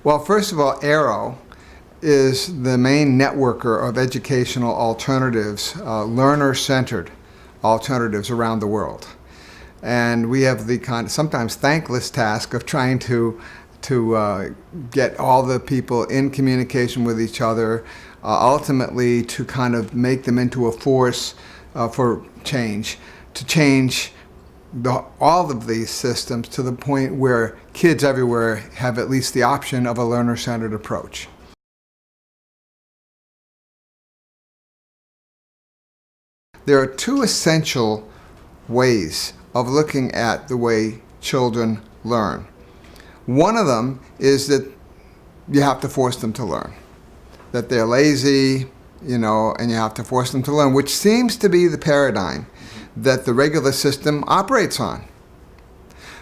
Well, first of all, AERO is the main networker of educational alternatives, learner-centered alternatives around the world. And we have the kind of sometimes thankless task of trying to get all the people in communication with each other, ultimately to kind of make them into a force for change, to change all of these systems to the point where kids everywhere have at least the option of a learner-centered approach. There are two essential ways of looking at the way children learn. One of them is that you have to force them to learn, that they're lazy, and you have to force them to learn, which seems to be the paradigm that the regular system operates on.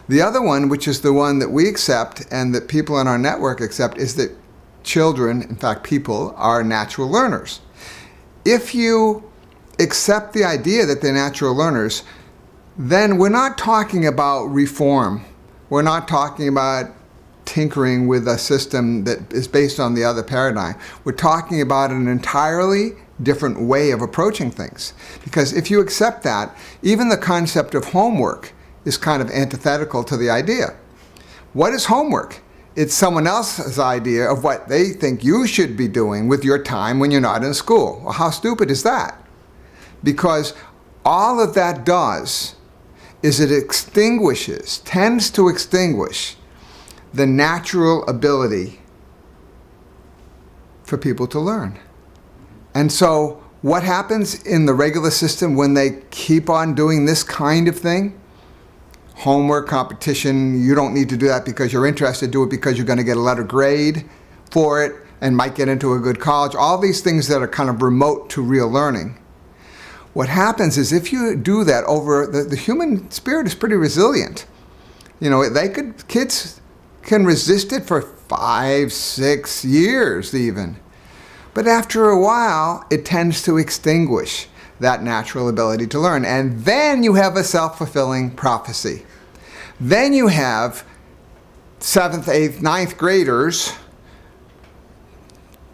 The other one, which is the one that we accept and that people in our network accept, is that children, in fact people, are natural learners. If you accept the idea that they're natural learners, then we're not talking about reform. We're not talking about tinkering with a system that is based on the other paradigm. We're talking about an entirely different way of approaching things. Because if you accept that, even the concept of homework is kind of antithetical to the idea. What is homework? It's someone else's idea of what they think you should be doing with your time when you're not in school. Well, how stupid is that? Because all of that does is it tends to extinguish the natural ability for people to learn. And so what happens in the regular system when they keep on doing this kind of thing? Homework, competition, you don't need to do that because you're interested, do it because you're going to get a letter grade for it and might get into a good college. All these things that are kind of remote to real learning. What happens is if you do that over, the human spirit is pretty resilient. Kids can resist it for 5, 6 years even. But after a while, it tends to extinguish that natural ability to learn. And then you have a self-fulfilling prophecy. Then you have 7th, 8th, 9th graders,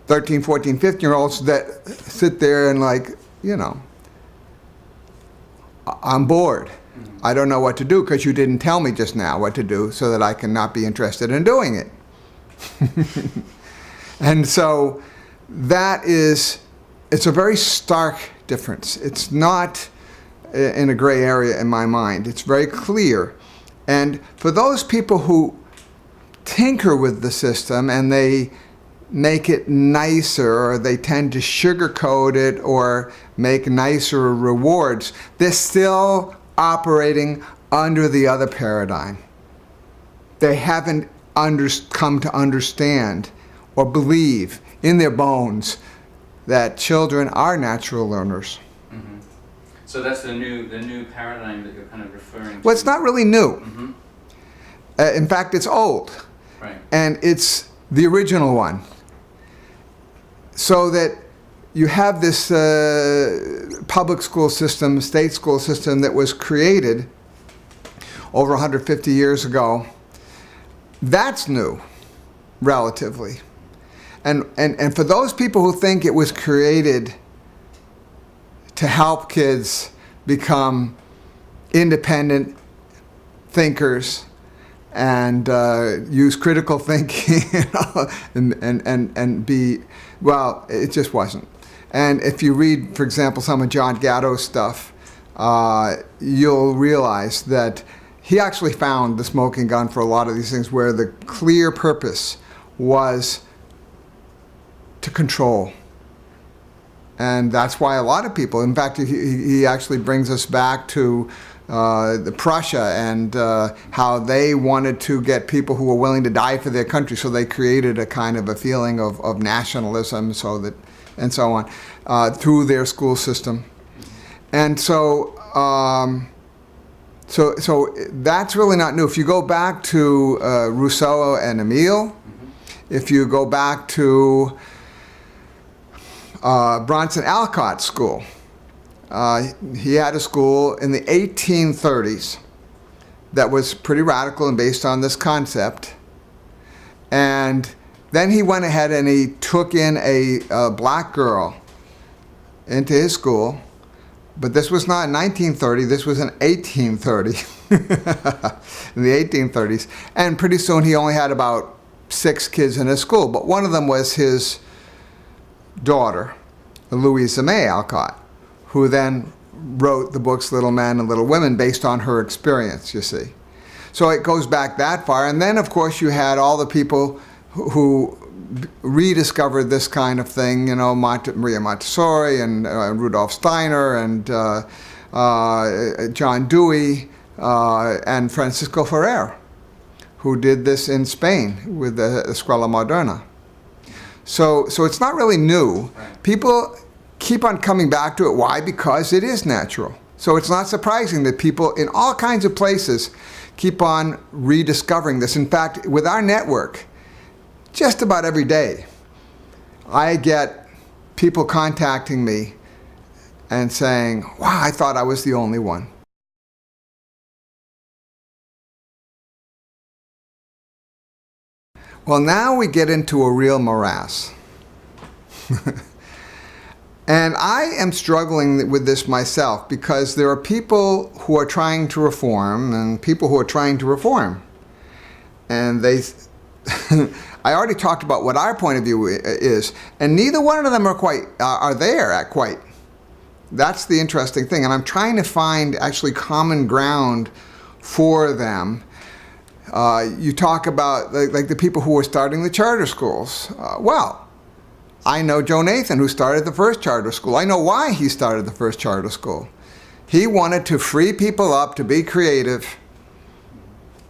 13, 14, 15-year-olds that sit there and I'm bored. I don't know what to do because you didn't tell me just now what to do so that I can not be interested in doing it. And so it's a very stark difference. It's not in a gray area in my mind. It's very clear. And for those people who tinker with the system and they make it nicer, or they tend to sugarcoat it or make nicer rewards, they're still operating under the other paradigm. They haven't come to understand or believe in their bones that children are natural learners. Mm-hmm. So that's the new paradigm that you're kind of referring to. Well, it's not really new. Mm-hmm. In fact, it's old. Right. And it's the original one. So that you have this public school system, state school system that was created over 150 years ago. That's new, relatively. And for those people who think it was created to help kids become independent thinkers and use critical thinking and be, well, it just wasn't. And if you read, for example, some of John Gatto's stuff, you'll realize that he actually found the smoking gun for a lot of these things where the clear purpose was to control. And that's why a lot of people, in fact, he actually brings us back to the Prussia and how they wanted to get people who were willing to die for their country, so they created a kind of a feeling of nationalism, and so on, through their school system. And so that's really not new. If you go back to Rousseau and Emile, if you go back to Bronson Alcott's school, he had a school in the 1830s that was pretty radical and based on this concept. And Then he went ahead and he took in a black girl into his school. But this was not in 1930, this was in 1830, in the 1830s. And pretty soon he only had about 6 kids in his school, but one of them was his daughter, Louisa May Alcott, who then wrote the books Little Men and Little Women based on her experience, you see. So it goes back that far. And then, of course, you had all the people who rediscovered this kind of thing, you know, Maria Montessori and Rudolf Steiner and John Dewey and Francisco Ferrer, who did this in Spain with the Escuela Moderna. So it's not really new. People keep on coming back to it. Why? Because it is natural. So it's not surprising that people in all kinds of places keep on rediscovering this. In fact, with our network, just about every day, I get people contacting me and saying, wow, I thought I was the only one. Well, now we get into a real morass. And I am struggling with this myself because there are people who are trying to reform and people who are trying to reform. And they, I already talked about what our point of view is, and neither one of them are there at quite. That's the interesting thing, and I'm trying to find actually common ground for them. You talk about like the people who are starting the charter schools. Well, I know Joe Nathan, who started the first charter school. I know why he started the first charter school. He wanted to free people up to be creative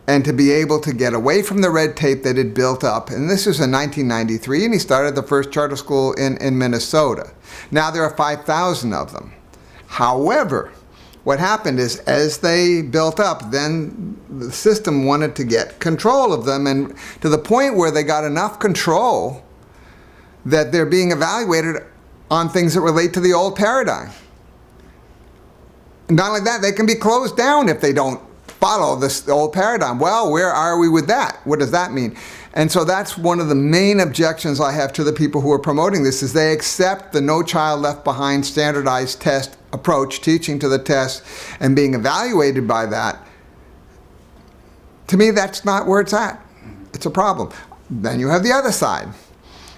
and to be able to get away from the red tape that had built up. And this was in 1993, and he started the first charter school in Minnesota. Now there are 5,000 of them. However, what happened is as they built up, then the system wanted to get control of them, and to the point where they got enough control that they're being evaluated on things that relate to the old paradigm. Not only that, they can be closed down if they don't follow this old paradigm. Well, where are we with that? What does that mean? And so that's one of the main objections I have to the people who are promoting this, is they accept the No Child Left Behind standardized test approach, teaching to the test and being evaluated by that. To me, that's not where it's at. It's a problem. Then you have the other side.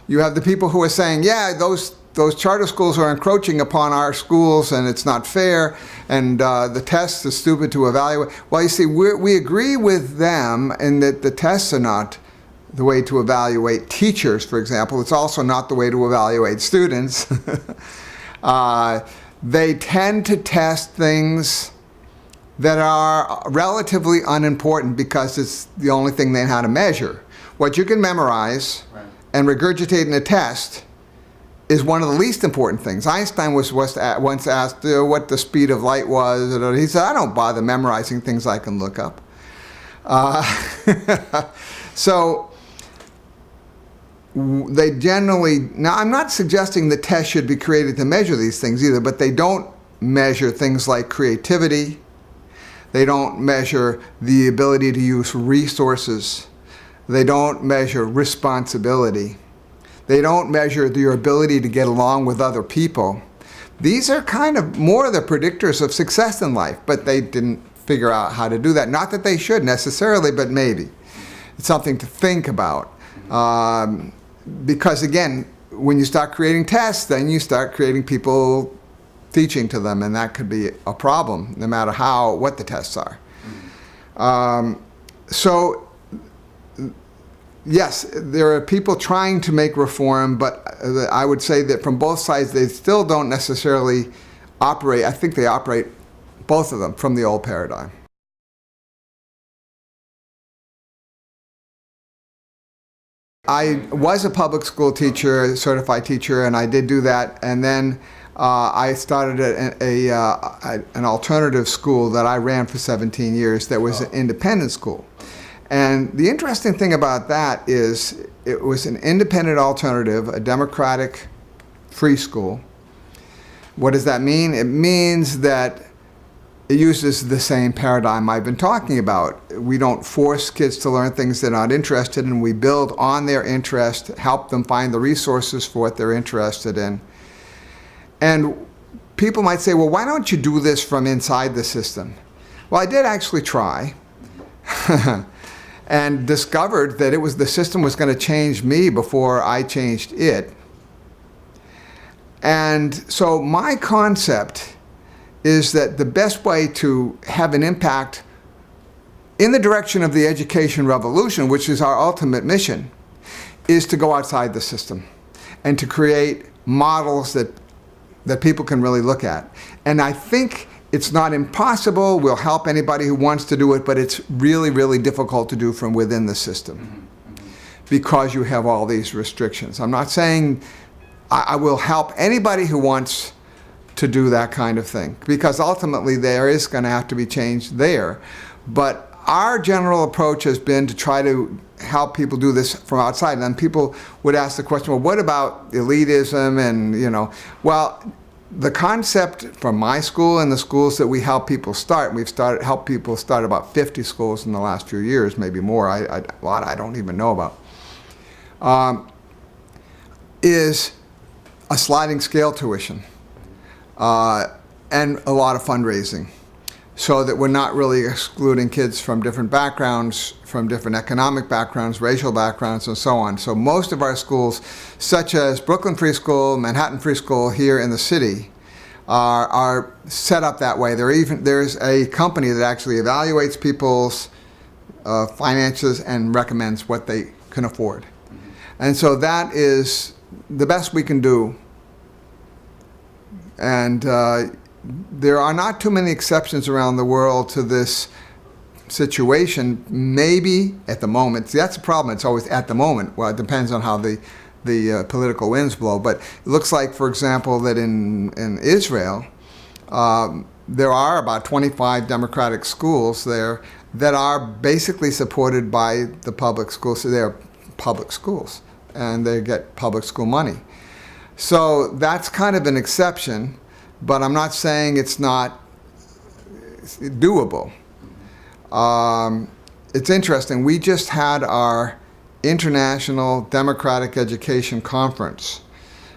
You have the people who are saying, yeah, those charter schools are encroaching upon our schools and it's not fair, and the tests are stupid to evaluate. Well, you see, we agree with them in that the tests are not the way to evaluate teachers, for example. It's also not the way to evaluate students. They tend to test things that are relatively unimportant because it's the only thing they know how to measure. What you can memorize and regurgitate in a test is one of the least important things. Einstein was once asked what the speed of light was. He said, I don't bother memorizing things I can look up. So they generally, now I'm not suggesting the test should be created to measure these things either, but they don't measure things like creativity. They don't measure the ability to use resources. They don't measure responsibility. They don't measure your ability to get along with other people. These are kind of more the predictors of success in life, but they didn't figure out how to do that. Not that they should necessarily, but maybe. It's something to think about. Because again, when you start creating tests, then you start creating people teaching to them, and that could be a problem, no matter what the tests are. So yes, there are people trying to make reform, but I would say that from both sides, they still don't necessarily operate. I think they operate, both of them, from the old paradigm. I was a public school teacher, a certified teacher, and I did do that. And then I started an alternative school that I ran for 17 years that was an independent school. And the interesting thing about that is it was an independent alternative, a democratic free school. What does that mean? It means that it uses the same paradigm I've been talking about. We don't force kids to learn things they're not interested in. We build on their interest, help them find the resources for what they're interested in. And people might say, well, why don't you do this from inside the system? Well, I did actually try and discovered that the system was going to change me before I changed it. And so my concept is that the best way to have an impact in the direction of the education revolution, which is our ultimate mission, is to go outside the system and to create models that people can really look at. And I think it's not impossible. We'll help anybody who wants to do it, but it's really, really difficult to do from within the system because you have all these restrictions. I'm not saying I will help anybody who wants to do that kind of thing, because ultimately there is going to have to be change there. But our general approach has been to try to help people do this from outside. And then people would ask the question, well, what about elitism? And, you know, well, the concept from my school and the schools that we help people start, helped people start about 50 schools in the last few years, maybe more, a lot I don't even know about, is a sliding scale tuition. And a lot of fundraising, so that we're not really excluding kids from different backgrounds, from different economic backgrounds, racial backgrounds, and so on. So most of our schools, such as Brooklyn Free School, Manhattan Free School here in the city, are set up that way. There's a company that actually evaluates people's finances and recommends what they can afford. And so that is the best we can do. And there are not too many exceptions around the world to this situation. Maybe at the moment, see, that's the problem. It's always at the moment. Well, it depends on how the political winds blow. But it looks like, for example, that in Israel, there are about 25 democratic schools there that are basically supported by the public schools. So they're public schools, and they get public school money. So that's kind of an exception, but I'm not saying it's not doable. It's interesting. We just had our International Democratic Education Conference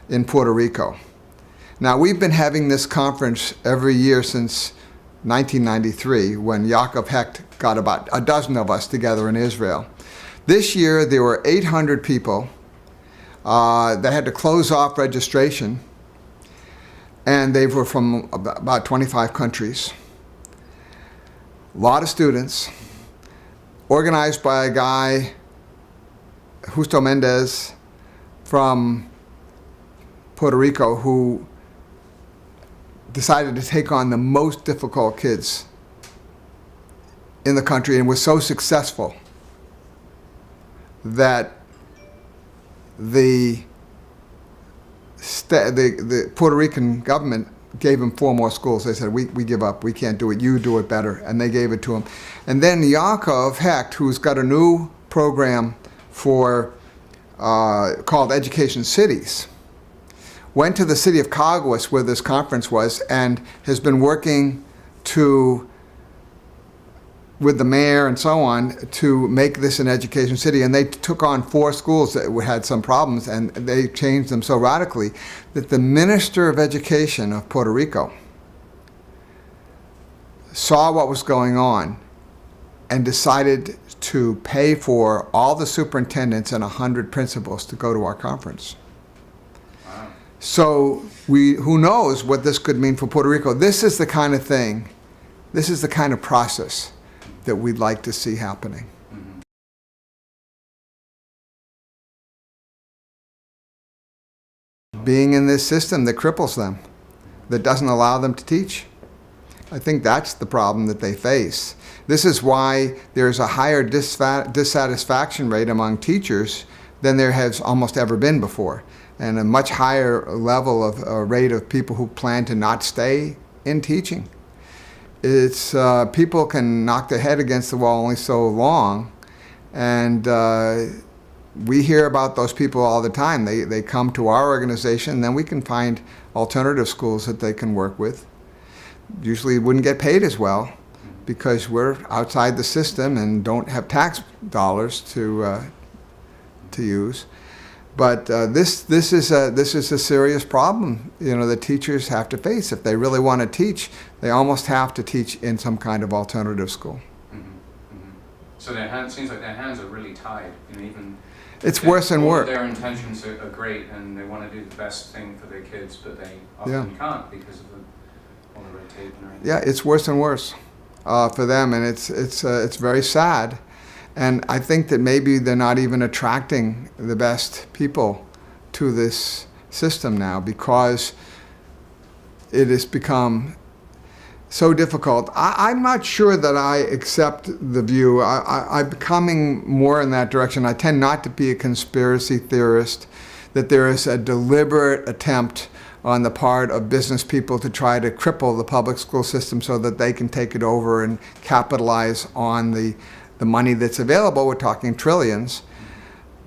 in Puerto Rico. Now, we've been having this conference every year since 1993, when Yaakov Hecht got about a dozen of us together in Israel. This year, there were 800 people. They had to close off registration, and they were from about 25 countries. A lot of students, organized by a guy, Justo Mendez, from Puerto Rico, who decided to take on the most difficult kids in the country, and was so successful that the Puerto Rican government gave him 4 more schools. They said, we give up, we can't do it, you do it better. And they gave it to him. And then Yaakov Hecht, who's got a new program for called Education Cities, went to the city of Caguas, where this conference was, and has been working with the mayor and so on to make this an education city. And they took on 4 schools that had some problems, and they changed them so radically that the Minister of Education of Puerto Rico saw what was going on and decided to pay for all the superintendents and 100 principals to go to our conference. Wow. So who knows what this could mean for Puerto Rico. This is the kind of thing, this is the kind of process that we'd like to see happening. Being in this system that cripples them, that doesn't allow them to teach. I think that's the problem that they face. This is why there's a higher dissatisfaction rate among teachers than there has almost ever been before, and a much higher level of rate of people who plan to not stay in teaching. It's people can knock their head against the wall only so long, and we hear about those people all the time. They come to our organization, and then we can find alternative schools that they can work with. usually wouldn't get paid as well because we're outside the system and don't have tax dollars to use. But this is a serious problem, you know, that teachers have to face. If they really want to teach, they almost have to teach in some kind of alternative school. So seems like their hands are really tied. You know, even it's worse and worse. Their intentions are great, and they want to do the best thing for their kids, but they often can't because of all the red tape and everything. Yeah, it's worse and worse for them, and it's very sad. And I think that maybe they're not even attracting the best people to this system now because it has become so difficult. I'm not sure that I accept the view. I'm becoming more in that direction. I tend not to be a conspiracy theorist, that there is a deliberate attempt on the part of business people to try to cripple the public school system so that they can take it over and capitalize on the money that's available. We're talking trillions.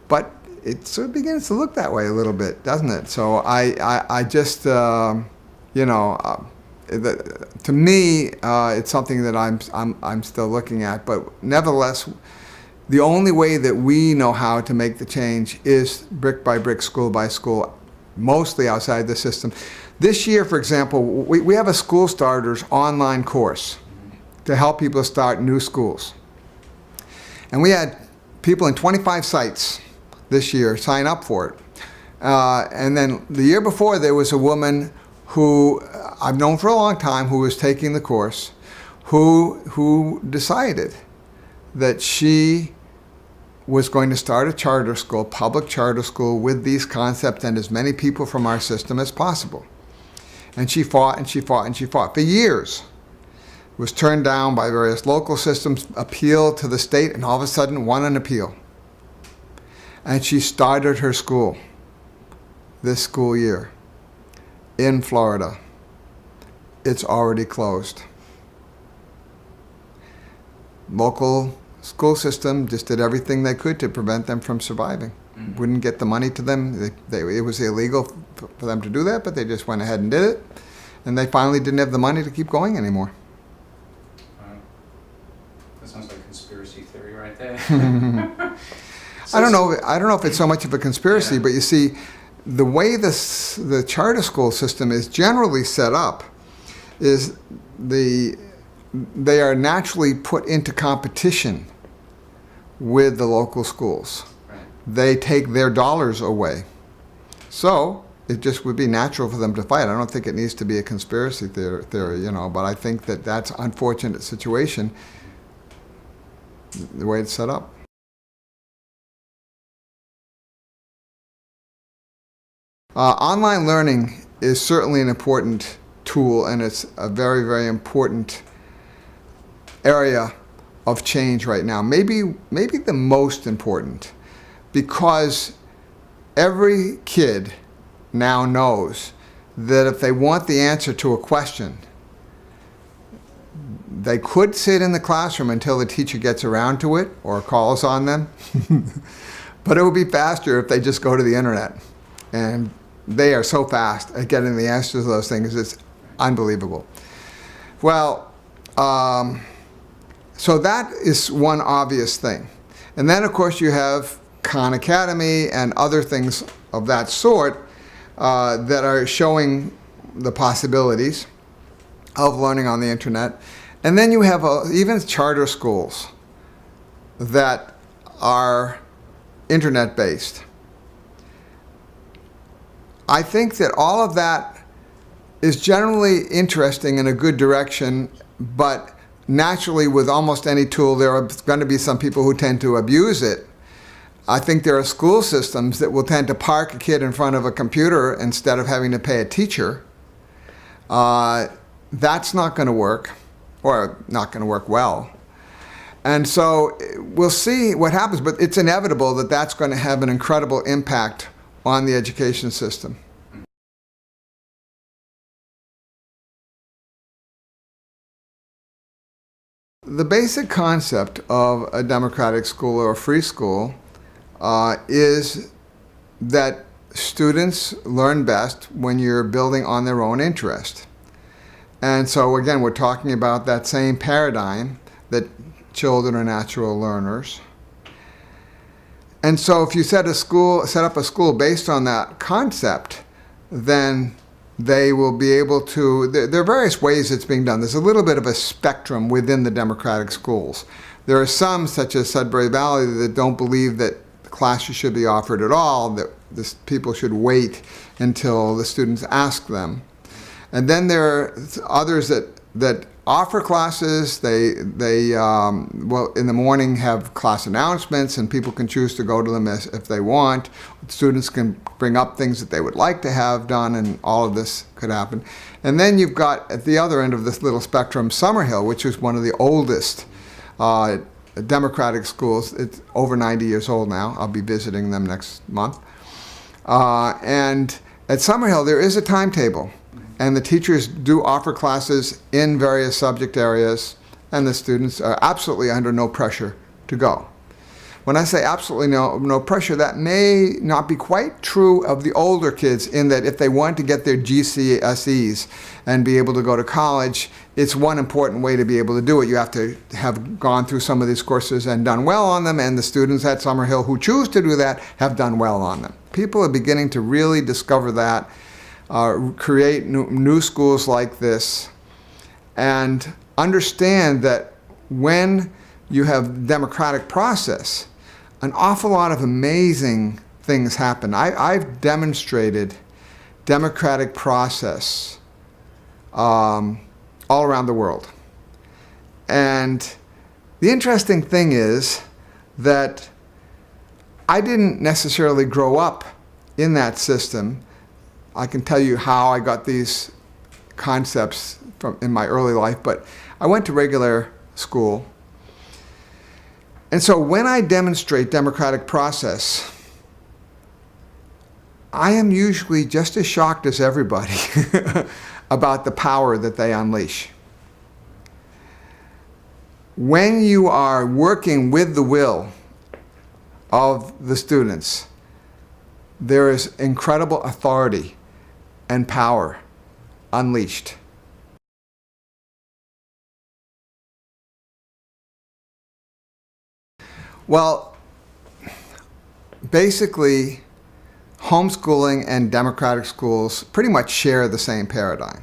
But it sort of begins to look that way a little bit, doesn't it? So I just, you know, to me, it's something that I'm still looking at. But nevertheless, the only way that we know how to make the change is brick by brick, school by school, mostly outside the system. This year, for example, we have a school starters online course to help people start new schools. And we had people in 25 sites this year sign up for it. And then the year before, there was a woman who I've known for a long time who was taking the course, who decided that she was going to start a charter school, public charter school, with these concepts and as many people from our system as possible. And she fought and she fought and she fought for years. Was turned down by various local systems, appealed to the state, and all of a sudden won an appeal. And she started her school this school year in Florida. It's already closed. Local school system just did everything they could to prevent them from surviving. Wouldn't get the money to them. It was illegal for them to do that, but they just went ahead and did it. And they finally didn't have the money to keep going anymore. That sounds like a conspiracy theory right there. I don't know if it's so much of a conspiracy, but you see, the way the charter school system is generally set up is they are naturally put into competition with the local schools. Right. They take their dollars away. So it just would be natural for them to fight. I don't think it needs to be a conspiracy theory, you know, but I think that that's an unfortunate situation, the way it's set up. Online learning is certainly an important tool, and it's a very, very important area of change right now. Maybe the most important, because every kid now knows that if they want the answer to a question, they could sit in the classroom until the teacher gets around to it or calls on them. But it would be faster if they just go to the internet. And they are so fast at getting the answers to those things, it's unbelievable. Well, so that is one obvious thing. And then, of course, you have Khan Academy and other things of that sort that are showing the possibilities of learning on the internet. And then you have even charter schools that are internet-based. I think that all of that is generally interesting in a good direction, but naturally with almost any tool there are going to be some people who tend to abuse it. I think there are school systems that will tend to park a kid in front of a computer instead of having to pay a teacher. That's not going to work, or not going to work well. And so we'll see what happens, but it's inevitable that that's going to have an incredible impact on the education system. The basic concept of a democratic school or a free school is that students learn best when you're building on their own interest. And so again, we're talking about that same paradigm that children are natural learners. And so if you set up a school based on that concept, then they will be able to, there are various ways it's being done. There's a little bit of a spectrum within the democratic schools. There are some, such as Sudbury Valley, that don't believe that classes should be offered at all, that people should wait until the students ask them. And then there are others that offer classes. They well, in the morning have class announcements, and people can choose to go to them if they want. Students can bring up things that they would like to have done, and all of this could happen. And then you've got, at the other end of this little spectrum, Summerhill, which is one of the oldest democratic schools. It's over 90 years old now. I'll be visiting them next month. And at Summerhill, there is a timetable. And the teachers do offer classes in various subject areas, and the students are absolutely under no pressure to go. When I say absolutely no pressure, that may not be quite true of the older kids, in that if they want to get their GCSEs and be able to go to college, it's one important way to be able to do it. You have to have gone through some of these courses and done well on them, and the students at Summerhill who choose to do that have done well on them. People are beginning to really discover that, create new schools like this, and understand that when you have democratic process, an awful lot of amazing things happen. I've demonstrated democratic process all around the world. And the interesting thing is that I didn't necessarily grow up in that system. I can tell you how I got these concepts in my early life, but I went to regular school. And so when I demonstrate democratic process, I am usually just as shocked as everybody about the power that they unleash. When you are working with the will of the students, there is incredible authority and power unleashed. Well, basically, homeschooling and democratic schools pretty much share the same paradigm.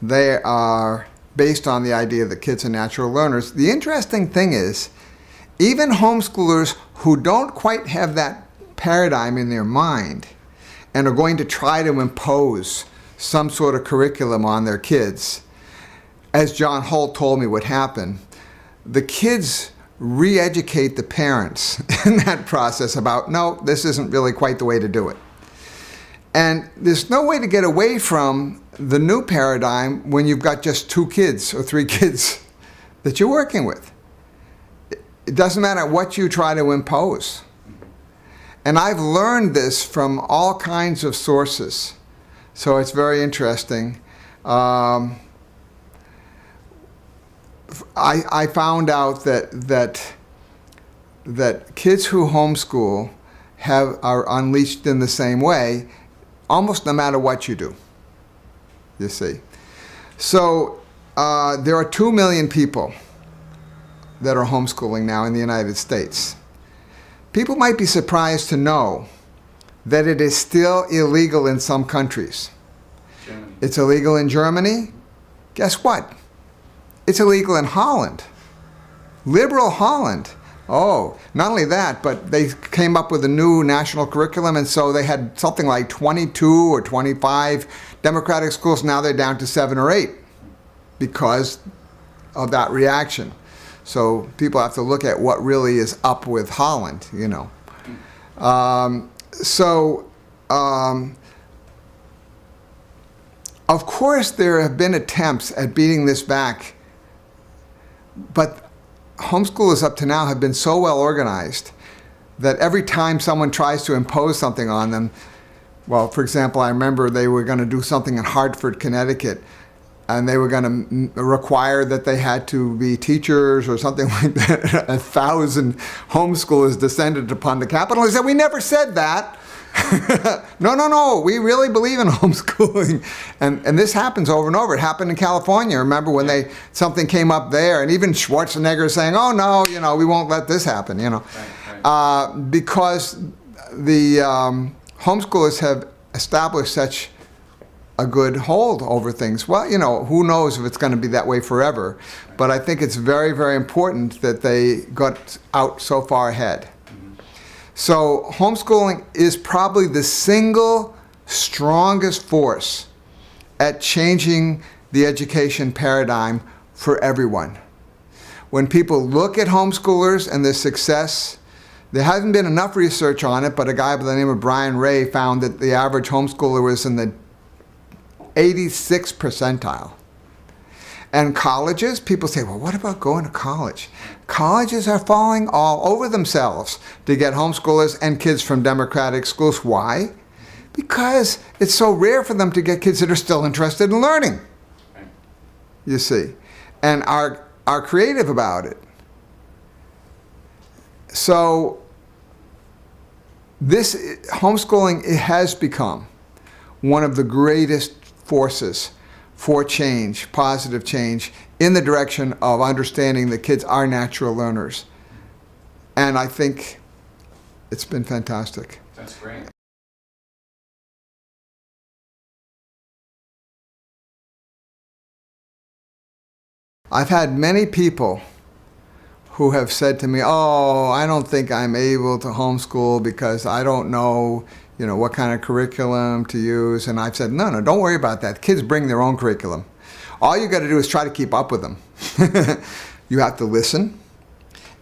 They are based on the idea that kids are natural learners. The interesting thing is, even homeschoolers who don't quite have that paradigm in their mind and are going to try to impose some sort of curriculum on their kids, as John Holt told me would happen, the kids re-educate the parents in that process about, no, this isn't really quite the way to do it. And there's no way to get away from the new paradigm when you've got just 2 kids or 3 kids that you're working with. It doesn't matter what you try to impose. And I've learned this from all kinds of sources, so it's very interesting. I found out that kids who homeschool are unleashed in the same way, almost no matter what you do, you see. So there are 2 million people that are homeschooling now in the United States. People might be surprised to know that it is still illegal in some countries. Germany. It's illegal in Germany. Guess what? It's illegal in Holland. Liberal Holland. Oh, not only that, but they came up with a new national curriculum, and so they had something like 22 or 25 democratic schools. Now they're down to 7 or 8 because of that reaction. So people have to look at what really is up with Holland, you know. Of course, there have been attempts at beating this back, but homeschoolers up to now have been so well organized that every time someone tries to impose something on them, well, for example, I remember they were going to do something in Hartford, Connecticut, and they were going to require that they had to be teachers or something like that. 1,000 homeschoolers descended upon the Capitol. They said, we never said that. No, we really believe in homeschooling. And this happens over and over. It happened in California. Remember when something came up there, and even Schwarzenegger saying, oh no, we won't let this happen, Right. because the homeschoolers have established such a good hold over things. Well, who knows if it's going to be that way forever. But I think it's very, very important that they got out so far ahead. So homeschooling is probably the single strongest force at changing the education paradigm for everyone. When people look at homeschoolers and their success, there hasn't been enough research on it, but a guy by the name of Brian Ray found that the average homeschooler was in the 86th percentile. And colleges, people say, well, what about going to college? Colleges are falling all over themselves to get homeschoolers and kids from democratic schools. Why? Because it's so rare for them to get kids that are still interested in learning. You see, and are creative about it. So this homeschooling, it has become one of the greatest forces for change, positive change, in the direction of understanding that kids are natural learners. And I think it's been fantastic. That's great. I've had many people who have said to me, oh, I don't think I'm able to homeschool because I don't know what kind of curriculum to use. And I've said, no, don't worry about that. Kids bring their own curriculum. All you got to do is try to keep up with them. You have to listen.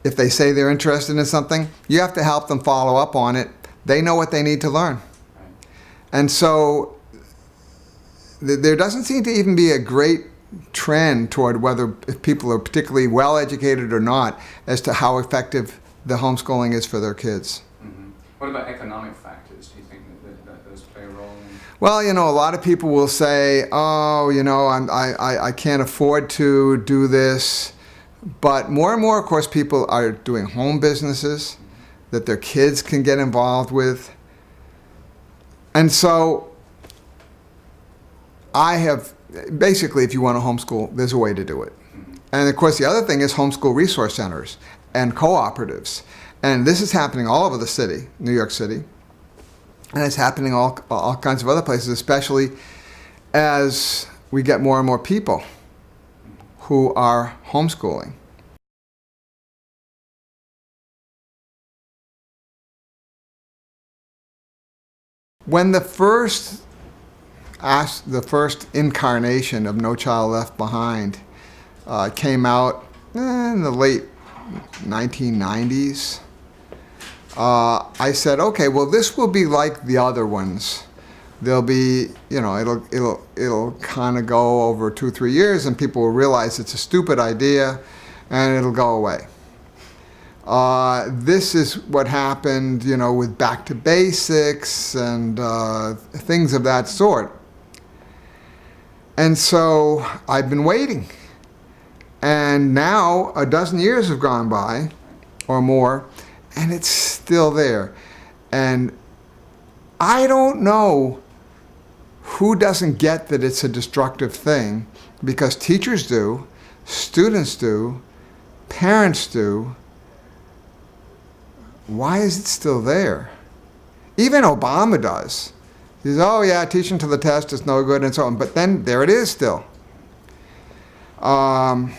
If they say they're interested in something, you have to help them follow up on it. They know what they need to learn. And so there doesn't seem to even be a great trend toward if people are particularly well educated or not as to how effective the homeschooling is for their kids. Mm-hmm. What about economic factors? Do you think that those play a role in? Well, a lot of people will say, oh, I can't afford to do this. But more and more, of course, people are doing home businesses that their kids can get involved with. And so basically, if you want to homeschool, there's a way to do it. Mm-hmm. And of course, the other thing is homeschool resource centers and cooperatives. And this is happening all over the city, New York City. And it's happening all kinds of other places, especially as we get more and more people who are homeschooling. When the first incarnation of No Child Left Behind came out in the late 1990s, I said, okay, well, this will be like the other ones. There'll be, it'll kind of go over 2-3 years, and people will realize it's a stupid idea, and it'll go away. This is what happened, with Back to Basics and things of that sort. And so I've been waiting. And now a dozen years have gone by, or more, and it's still there. And I don't know who doesn't get that it's a destructive thing, because teachers do, students do, parents do. Why is it still there? Even Obama does. He says, oh yeah, teaching to the test is no good and so on. But then there it is still. Well,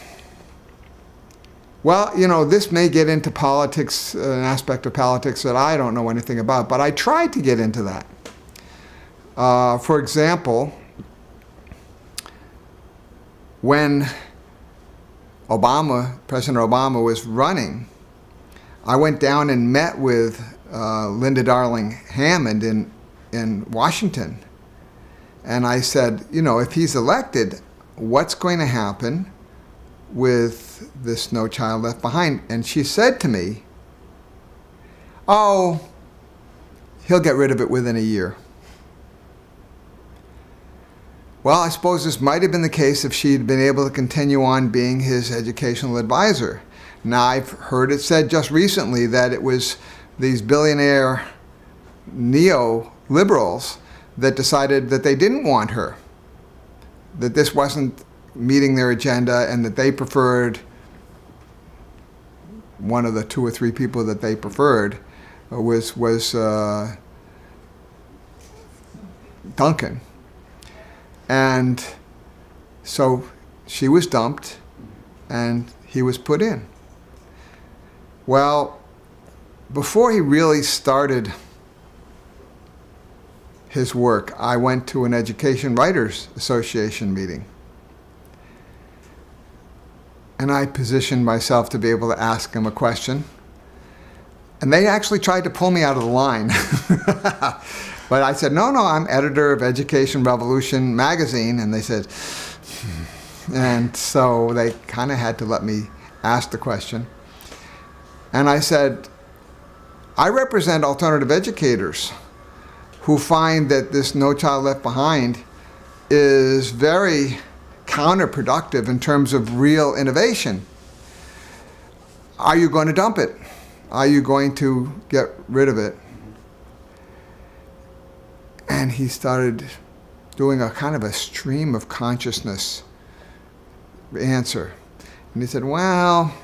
this may get into politics, an aspect of politics that I don't know anything about, but I tried to get into that. For example, when President Obama was running, I went down and met with Linda Darling Hammond in Washington. And I said, if he's elected, what's going to happen with this No Child Left Behind? And she said to me, oh, he'll get rid of it within a year. Well, I suppose this might have been the case if she'd been able to continue on being his educational advisor. Now, I've heard it said just recently that it was these billionaire neoliberals that decided that they didn't want her, that this wasn't meeting their agenda, and that they preferred one of the 2 or 3 people that they preferred was Duncan. And so she was dumped and he was put in. Well, before he really started his work, I went to an Education Writers Association meeting. And I positioned myself to be able to ask him a question. And they actually tried to pull me out of the line. But I said, no, I'm editor of Education Revolution magazine. And they said, and so they kind of had to let me ask the question. And I said, I represent alternative educators who find that this No Child Left Behind is very counterproductive in terms of real innovation. Are you going to dump it? Are you going to get rid of it? And he started doing a kind of a stream of consciousness answer. And he said, well,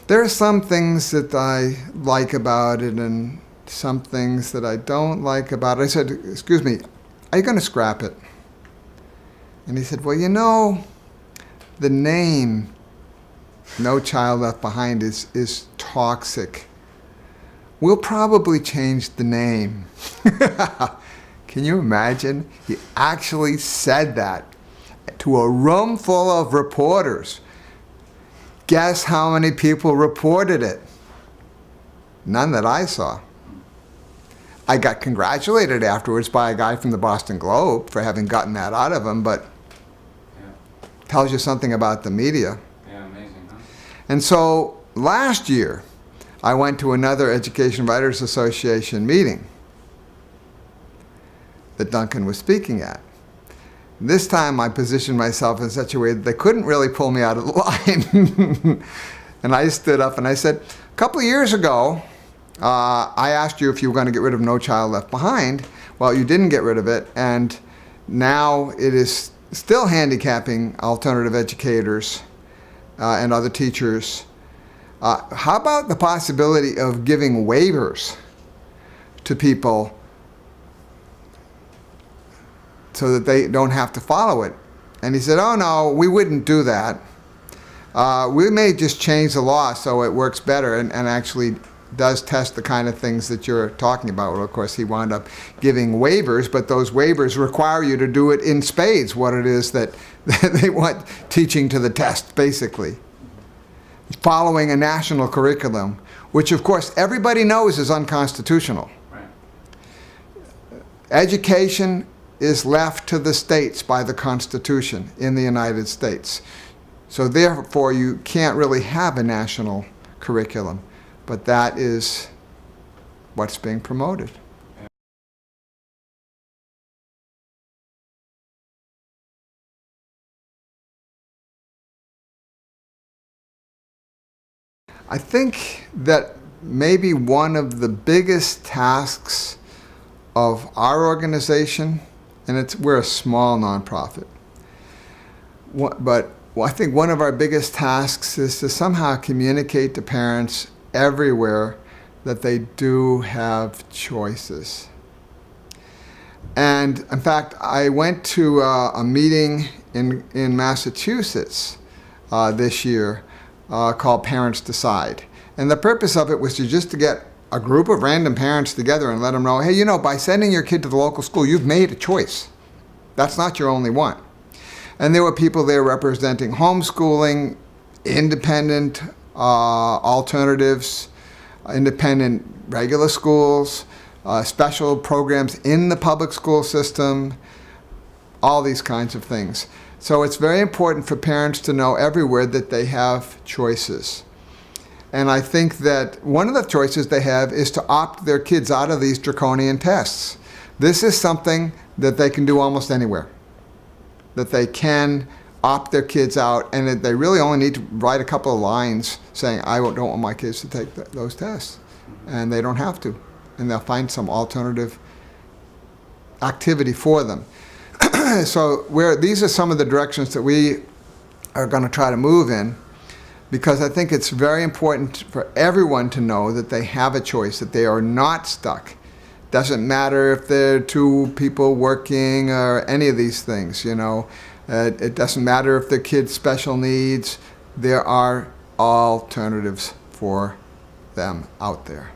there are some things that I like about it and some things that I don't like about it. I said, excuse me, are you going to scrap it? And he said, well, you know, the name No Child Left Behind is toxic. We'll probably change the name. Can you imagine? He actually said that to a room full of reporters. Guess how many people reported it? None that I saw. I got congratulated afterwards by a guy from the Boston Globe for having gotten that out of him, but tells you something about the media. Yeah, amazing, huh? And so last year, I went to another Education Writers Association meeting that Duncan was speaking at. This time I positioned myself in such a way that they couldn't really pull me out of the line. And I stood up and I said, a couple of years ago, I asked you if you were going to get rid of No Child Left Behind. Well, you didn't get rid of it, and now it is still handicapping alternative educators and other teachers. How about the possibility of giving waivers to people so that they don't have to follow it? And he said, oh no, we wouldn't do that. We may just change the law so it works better and actually does test the kind of things that you're talking about. Well, of course, he wound up giving waivers, but those waivers require you to do it in spades, what it is that they want teaching to the test, basically. Following a national curriculum, which of course everybody knows is unconstitutional. Right. Education is left to the states by the Constitution in the United States. So therefore you can't really have a national curriculum, but that is what's being promoted. I think that maybe one of the biggest tasks of our organization, and we're a small nonprofit, but I think one of our biggest tasks is to somehow communicate to parents everywhere that they do have choices. And in fact, I went to a meeting in Massachusetts this year called Parents Decide. And the purpose of it was just to get a group of random parents together and let them know, hey, you know, by sending your kid to the local school, you've made a choice. That's not your only one. And there were people there representing homeschooling, independent alternatives, independent regular schools, special programs in the public school system, all these kinds of things. So it's very important for parents to know everywhere that they have choices. And I think that one of the choices they have is to opt their kids out of these draconian tests. This is something that they can do almost anywhere. That they can opt their kids out, and that they really only need to write a couple of lines saying, I don't want my kids to take those tests. and they don't have to, and they'll find some alternative activity for them. So these are some of the directions that we are going to try to move in, because I think it's very important for everyone to know that they have a choice, that they are not stuck. Doesn't matter if they're two people working or any of these things, you know. It doesn't matter if the kid's special needs. There are alternatives for them out there.